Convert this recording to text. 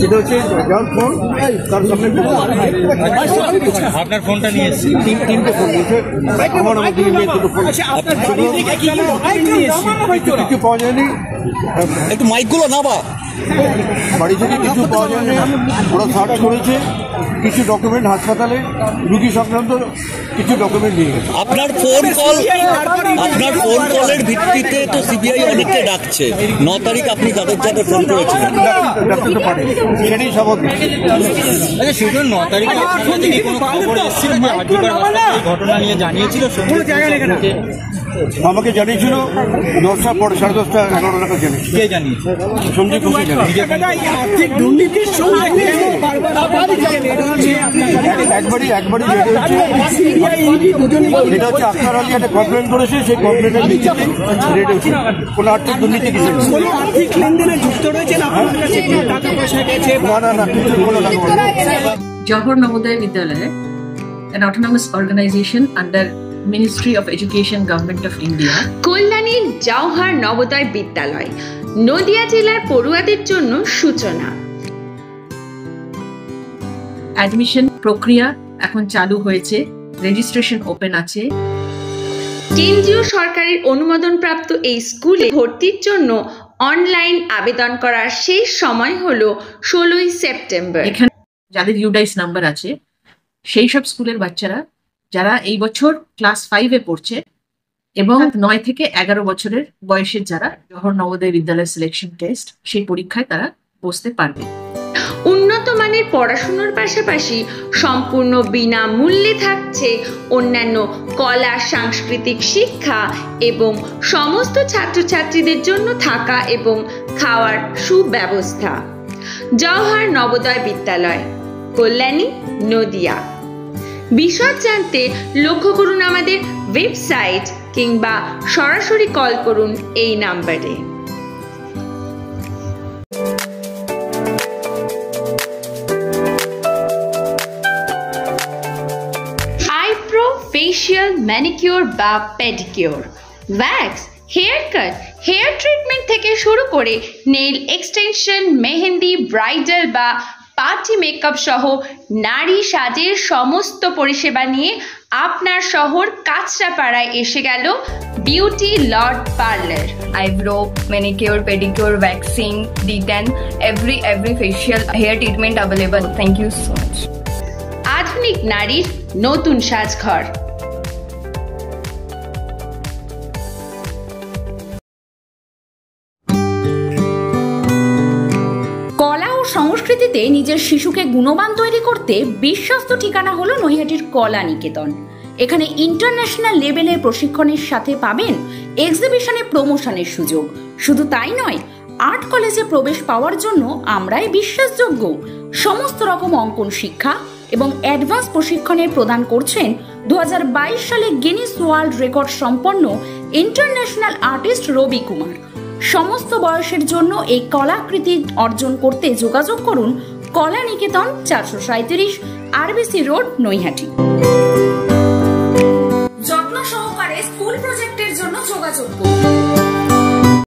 এটা হচ্ছে যার ফোন তার সামনে আপনার ফোনটা নিয়ে এসেছি, তিনটে ফোন নিয়েছে আমার আমাকে নিয়ে দুটো ফোন কিছু পাওয়া যায়নি। একটু মাইকগুলো না বা বাড়ি থেকে কিছু পাওয়া যায়নি, ওরা সার্চ করেছে কিছু ডকুমেন্ট হাসপাতালে রুগী সংক্রান্ত কিছু ডকুমেন্ট নিয়ে গেছে। আপনার ফোন কলের ভিত্তিতে তো সিবিআই অনেককে ডাকছে। 9 তারিখ আপনি যাদের ফোন করেছিলেন ডাকতে পারে, সেটাই স্বাভাবিক। আচ্ছা, শুধু 9 তারিখ কোনো খবর এসেছিল যে ঘটনা নিয়ে জানিয়েছিল? আমাকে জানিয়েছিল 10টার পরে, 10:30 11 নাগাদ জানিয়েছিল। কে জানিয়েছে? সঞ্জয় ঘোষ জানিয়েছে। একবারই এটা হচ্ছে আখতার আলী একটা কমপ্লেন করেছে, সেই কমপ্লেনের ভিত্তিতে রেড হচ্ছে। কোনো আর্থিক দুর্নীতি কিছু আর্থিক লেনদেনে যুক্ত রয়েছেন আপনার কাছে, টাকা পয়সা গেছে? না কিছু কোনো টাকা। Johor Navodaya Vidyalaya, an autonomous organization under Ministry of Education, Government of India. কল্যাণীর Jawahar Navodaya বিদ্যালয় নদিয়া জেলার পড়ুয়াদের জন্য সূচনা। অ্যাডমিশন প্রক্রিয়া এখন চালু হয়েছে, রেজিস্ট্রেশন ওপেন আছে। কেন্দ্রীয় সরকারের অনুমোদনপ্রাপ্ত এই স্কুলে ভর্তির জন্য অনলাইন আবেদন করার শেষ সময় হলো 16ই সেপ্টেম্বর। এখানে যাদের ইউডাইস নাম্বার আছে সেই সব স্কুলের বাচ্চারা যারা এই বছর ক্লাস 5-এ পড়ছে এবং 9 থেকে 11 বছরের বয়সের যারা জওহর নবোদয় বিদ্যালয় সিলেকশন টেস্ট সেই পরীক্ষায় তারা বসতে পারবে। উন্নত মানের পড়াশোনার পাশাপাশি সম্পূর্ণ বিনামূল্যে থাকছে অন্যান্য কলা সাংস্কৃতিক শিক্ষা এবং সমস্ত ছাত্রছাত্রীদের জন্য থাকা এবং খাওয়ার সুব্যবস্থা। জওহর নবোদয় বিদ্যালয়, কল্যাণী, নদিয়া। বিশদ জানতে লক্ষ্য করুন আমাদের ওয়েবসাইট কিংবা সরাসরি কল করুন এই নাম্বারে। আইব্রো, ফেশিয়াল, ম্যানিকিউর বা pedicure, wax, hair cut, hair treatment থেকে শুরু করে নেইল এক্সটেনশন, মেহেন্দি, ব্রাইডাল বা পার্টি মেকআপ সহ নারী সাজের সমস্ত পরিষেবা নিয়ে আপনার শহর কাঁচরাপাড়ায় এসে গেল beauty Lord parlour. Eyebrow, manicure, pedicure, waxing, D10, every facial hair treatment available. Thank you so much. আধুনিক নারীর নতুন সাজঘর। কলা ও সংস্কৃতিতে নিজের শিশুকে গুণবান তৈরি করতে বিশ্বস্ত ঠিকানা হলো নৈহাটির কলা নিকেতন। এখানে ইন্টারন্যাশনাল লেভেলের প্রশিক্ষণের সাথে পাবেন এক্সিবিশনে প্রমোশনের সুযোগ। শুধু তাই নয়, আর্ট কলেজে প্রবেশ পাওয়ার জন্য আমরাই বিশ্বাসযোগ্য। সমস্ত রকম অঙ্কন শিক্ষা এবং অ্যাডভান্স প্রশিক্ষণের প্রদান করছেন 2022 সালে গিনিস ওয়ার্ল্ড রেকর্ড সম্পন্ন ইন্টারন্যাশনাল আর্টিস্ট রবি কুমার। সমস্ত বয়সের জন্য এই কলাকৃতি অর্জন করতে যোগাযোগ করুন কলা নিকেতন, 437 আরবিসি রোড, নৈহাটি। যত্ন সহকারে স্কুল প্রজেক্টের জন্য যোগাযোগ করুন।